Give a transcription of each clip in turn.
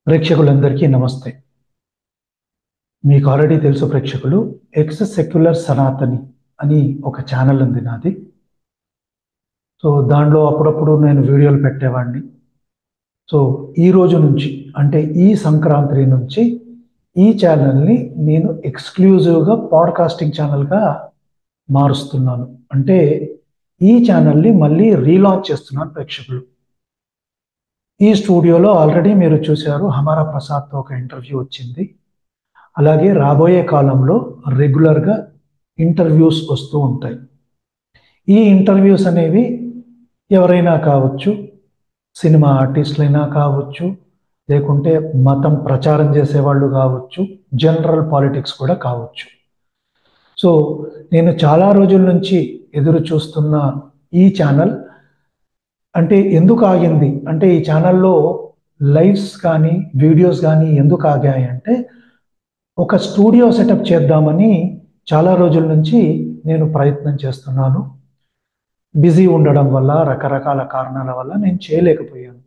ప్రేక్షకులందరికీ నమస్తే. మీకు ఆల్రెడీ తెలుసు ప్రేక్షకులు, ఎక్స్ సెక్యులర్ సనాతని అని ఒక ఛానల్ ఉంది నాది. సో దానిలో అప్పుడప్పుడు నేను వీడియోలు పెట్టేవాడిని. సో ఈ రోజు నుంచి అంటే ఈ సంక్రాంతి నుంచి ఈ ఛానల్ని నేను ఎక్స్క్లూజివ్గా పాడ్కాస్టింగ్ ఛానల్గా మారుస్తున్నాను. అంటే ఈ ఛానల్ని మళ్ళీ రీలాంచ్ చేస్తున్నాను ప్రేక్షకులు. ఈ స్టూడియోలో ఆల్రెడీ మీరు చూశారు, హమారా ప్రసాద్తో ఒక ఇంటర్వ్యూ వచ్చింది. అలాగే రాబోయే కాలంలో రెగ్యులర్గా ఇంటర్వ్యూస్ వస్తూ ఉంటాయి. ఈ ఇంటర్వ్యూస్ అనేవి ఎవరైనా కావచ్చు, సినిమా ఆర్టిస్టులైనా కావచ్చు, లేకుంటే మతం ప్రచారం చేసేవాళ్ళు కావచ్చు, జనరల్ పాలిటిక్స్ కూడా కావచ్చు. సో నేను చాలా రోజుల నుంచి ఎదురు చూస్తున్న ఈ ఛానల్ అంటే ఎందుకు ఆగింది అంటే, ఈ ఛానల్లో లైవ్స్ కానీ వీడియోస్ కానీ ఎందుకు ఆగాయి అంటే, ఒక స్టూడియో సెటప్ చేద్దామని చాలా రోజుల నుంచి నేను ప్రయత్నం చేస్తున్నాను. బిజీ ఉండడం వల్ల, రకరకాల కారణాల వల్ల నేను చేయలేకపోయాను.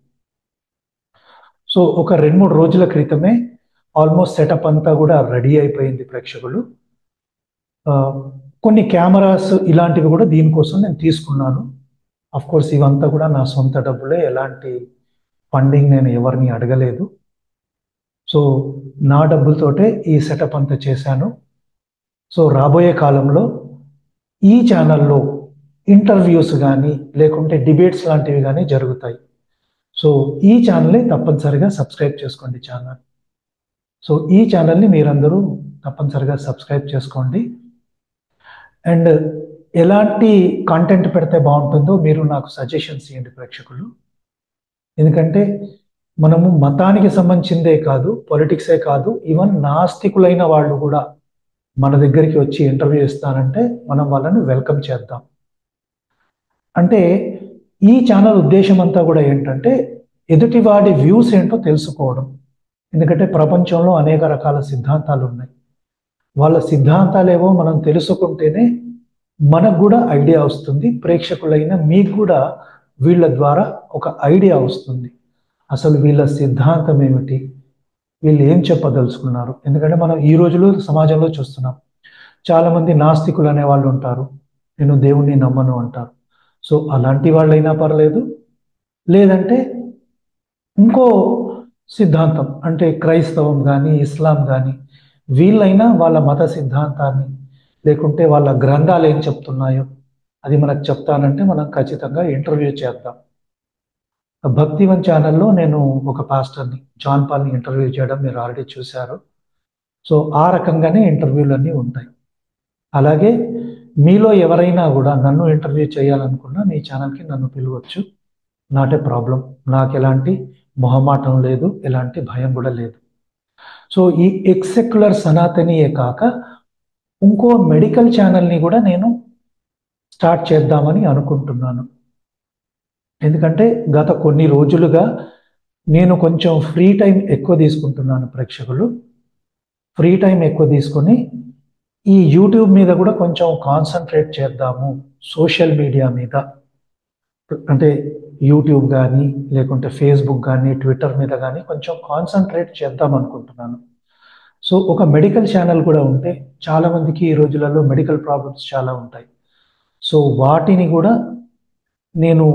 సో ఒక 2-3 రోజుల క్రితమే ఆల్మోస్ట్ సెటప్ అంతా కూడా రెడీ అయిపోయింది ప్రేక్షకులు. కొన్ని కెమెరాస్ ఇలాంటివి కూడా దీనికోసం నేను తీసుకున్నాను. అఫ్ కోర్స్ ఇవంతా కూడా నా సొంత డబ్బులే, ఎలాంటి ఫండింగ్ నేను ఎవరిని అడగలేదు. సో నా డబ్బులతోటే ఈ సెటప్ అంతా చేశాను. సో రాబోయే కాలంలో ఈ ఛానల్లో ఇంటర్వ్యూస్ కానీ లేకుంటే డిబేట్స్ లాంటివి కానీ జరుగుతాయి. సో ఈ ఛానల్ని తప్పనిసరిగా సబ్స్క్రైబ్ చేసుకోండి ఛానల్. సో ఈ ఛానల్ని మీరందరూ తప్పనిసరిగా సబ్స్క్రైబ్ చేసుకోండి. అండ్ ఎలాంటి కంటెంట్ పెడితే బాగుంటుందో మీరు నాకు సజెషన్స్ ఇవ్వండి ప్రేక్షకులు. ఎందుకంటే మనము మతానికి సంబంధించిందే కాదు, పొలిటిక్సే కాదు, ఈవెన్ నాస్తికులైన వాళ్ళు కూడా మన దగ్గరికి వచ్చి ఇంటర్వ్యూ ఇస్తానంటే మనం వాళ్ళని వెల్కమ్ చేద్దాం. అంటే ఈ ఛానల్ ఉద్దేశం అంతా కూడా ఏంటంటే, ఎదుటివాడి వ్యూస్ ఏంటో తెలుసుకోవడం. ఎందుకంటే ప్రపంచంలో అనేక రకాల సిద్ధాంతాలు ఉన్నాయి. వాళ్ళ సిద్ధాంతాలేవో మనం తెలుసుకుంటేనే మనకు కూడా ఐడియా వస్తుంది, ప్రేక్షకులైన మీకు కూడా వీళ్ళ ద్వారా ఒక ఐడియా వస్తుంది. అసలు వీళ్ళ సిద్ధాంతం ఏమిటి, వీళ్ళు ఏం చెప్పదలుచుకున్నారు. ఎందుకంటే మనం ఈ రోజులో సమాజంలో చూస్తున్నాం, చాలామంది నాస్తికులు అనే వాళ్ళు ఉంటారు, నేను దేవుణ్ణి నమ్మను అంటారు. సో అలాంటి వాళ్ళైనా పర్లేదు, లేదంటే ఇంకో సిద్ధాంతం అంటే క్రైస్తవం కానీ ఇస్లాం కానీ, వీళ్ళైనా వాళ్ళ మత సిద్ధాంతాన్ని లేకుంటే వాళ్ళ గ్రంథాలు ఏం చెప్తున్నాయో అది మనకు చెప్తానంటే మనం ఖచ్చితంగా ఇంటర్వ్యూ చేద్దాం. భక్తివన్ ఛానల్లో నేను ఒక పాస్టర్ని, జాన్ పాల్ని ఇంటర్వ్యూ చేయడం మీరు ఆల్రెడీ చూశారు. సో ఆ రకంగానే ఇంటర్వ్యూలన్నీ ఉంటాయి. అలాగే మీలో ఎవరైనా కూడా నన్ను ఇంటర్వ్యూ చేయాలనుకున్నా మీ ఛానల్కి నన్ను పిలవచ్చు, నాట్ ఏ ప్రాబ్లం. నాకు ఎలాంటి మొహమాటం లేదు, ఎలాంటి భయం కూడా లేదు. సో ఈ ఎక్స్ సెక్యులర్ సనాతనియే కాక ఇంకో మెడికల్ ఛానల్ని కూడా నేను స్టార్ట్ చేద్దామని అనుకుంటున్నాను. ఎందుకంటే గత కొన్ని రోజులుగా నేను కొంచెం ఫ్రీ టైం ఎక్కువ తీసుకుంటున్నాను ప్రేక్షకులు. ఫ్రీ టైం ఎక్కువ తీసుకొని ఈ యూట్యూబ్ మీద కూడా కొంచెం కాన్సన్ట్రేట్ చేద్దాము, సోషల్ మీడియా మీద. అంటే యూట్యూబ్ కానీ లేకుంటే ఫేస్బుక్ కానీ ట్విట్టర్ మీద కానీ కొంచెం కాన్సన్ట్రేట్ చేద్దాం అనుకుంటున్నాను. సో ఒక మెడికల్ ఛానల్ కూడా ఉంటే, చాలామందికి ఈ రోజులలో మెడికల్ ప్రాబ్లమ్స్ చాలా ఉంటాయి. సో వాటిని కూడా నేను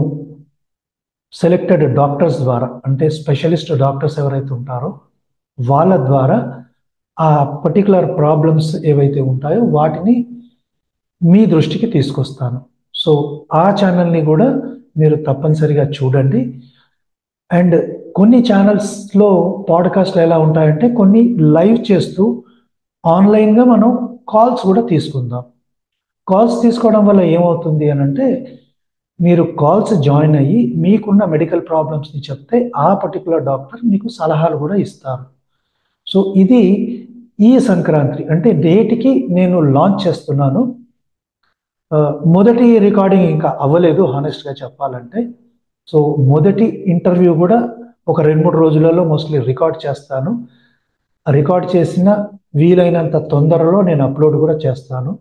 సెలెక్టెడ్ డాక్టర్స్ ద్వారా, అంటే స్పెషలిస్ట్ డాక్టర్స్ ఎవరైతే ఉంటారో వాళ్ళ ద్వారా ఆ పర్టికులర్ ప్రాబ్లమ్స్ ఏవైతే ఉంటాయో వాటిని మీ దృష్టికి తీసుకొస్తాను. సో ఆ ఛానల్ని కూడా మీరు తప్పనిసరిగా చూడండి. అండ్ కొన్ని ఛానల్స్లో పాడ్కాస్ట్లు ఎలా ఉంటాయంటే, కొన్ని లైవ్ చేస్తూ ఆన్లైన్గా మనం కాల్స్ కూడా తీసుకుందాం. కాల్స్ తీసుకోవడం వల్ల ఏమవుతుంది అని అంటే, మీరు కాల్స్ జాయిన్ అయ్యి మీకున్న మెడికల్ ప్రాబ్లమ్స్ని చెప్తే ఆ పర్టికులర్ డాక్టర్ మీకు సలహాలు కూడా ఇస్తారు. సో ఇది ఈ సంక్రాంతి అంటే డేట్కి నేను లాంచ్ చేస్తున్నాను. మొదటి రికార్డింగ్ ఇంకా అవ్వలేదు హానెస్ట్గా చెప్పాలంటే. సో మొదటి ఇంటర్వ్యూ కూడా ఒక 2-3 రోజులలో మోస్ట్లీ రికార్డ్ చేస్తాను. రికార్డ్ చేసిన వీలైనంత తొందరలో నేను అప్లోడ్ కూడా చేస్తాను.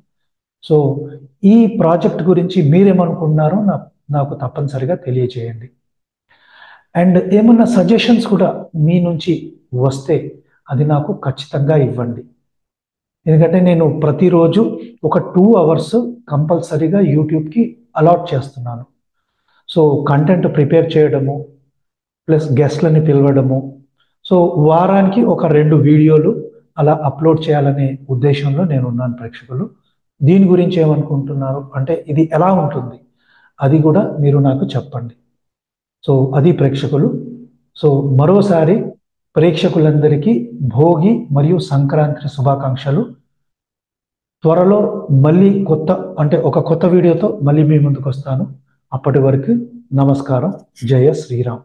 సో ఈ ప్రాజెక్ట్ గురించి మీరేమనుకుంటున్నారో నాకు తప్పనిసరిగా తెలియజేయండి. అండ్ ఏమన్నా సజెషన్స్ కూడా మీ నుంచి వస్తే అది నాకు ఖచ్చితంగా ఇవ్వండి. ఎందుకంటే నేను ప్రతిరోజు ఒక 2 అవర్స్ కంపల్సరీగా యూట్యూబ్కి అలాట్ చేస్తున్నాను. సో కంటెంట్ ప్రిపేర్ చేయడము ప్లస్ గెస్ట్లని పిలవడము, సో వారానికి ఒక 2 వీడియోలు అలా అప్లోడ్ చేయాలనే ఉద్దేశంలో నేను ఉన్నాను ప్రేక్షకులు. దీని గురించి ఏమనుకుంటున్నారు అంటే ఇది ఎలా ఉంటుంది అది కూడా మీరు నాకు చెప్పండి. సో అది ప్రేక్షకులు. సో మరోసారి ప్రేక్షకులందరికీ భోగి మరియు సంక్రాంతి శుభాకాంక్షలు. త్వరలో మళ్ళీ ఒక కొత్త వీడియోతో మళ్ళీ మీ ముందుకు వస్తాను. అప్పటి వరకు నమస్కారం. జయ శ్రీరామ్.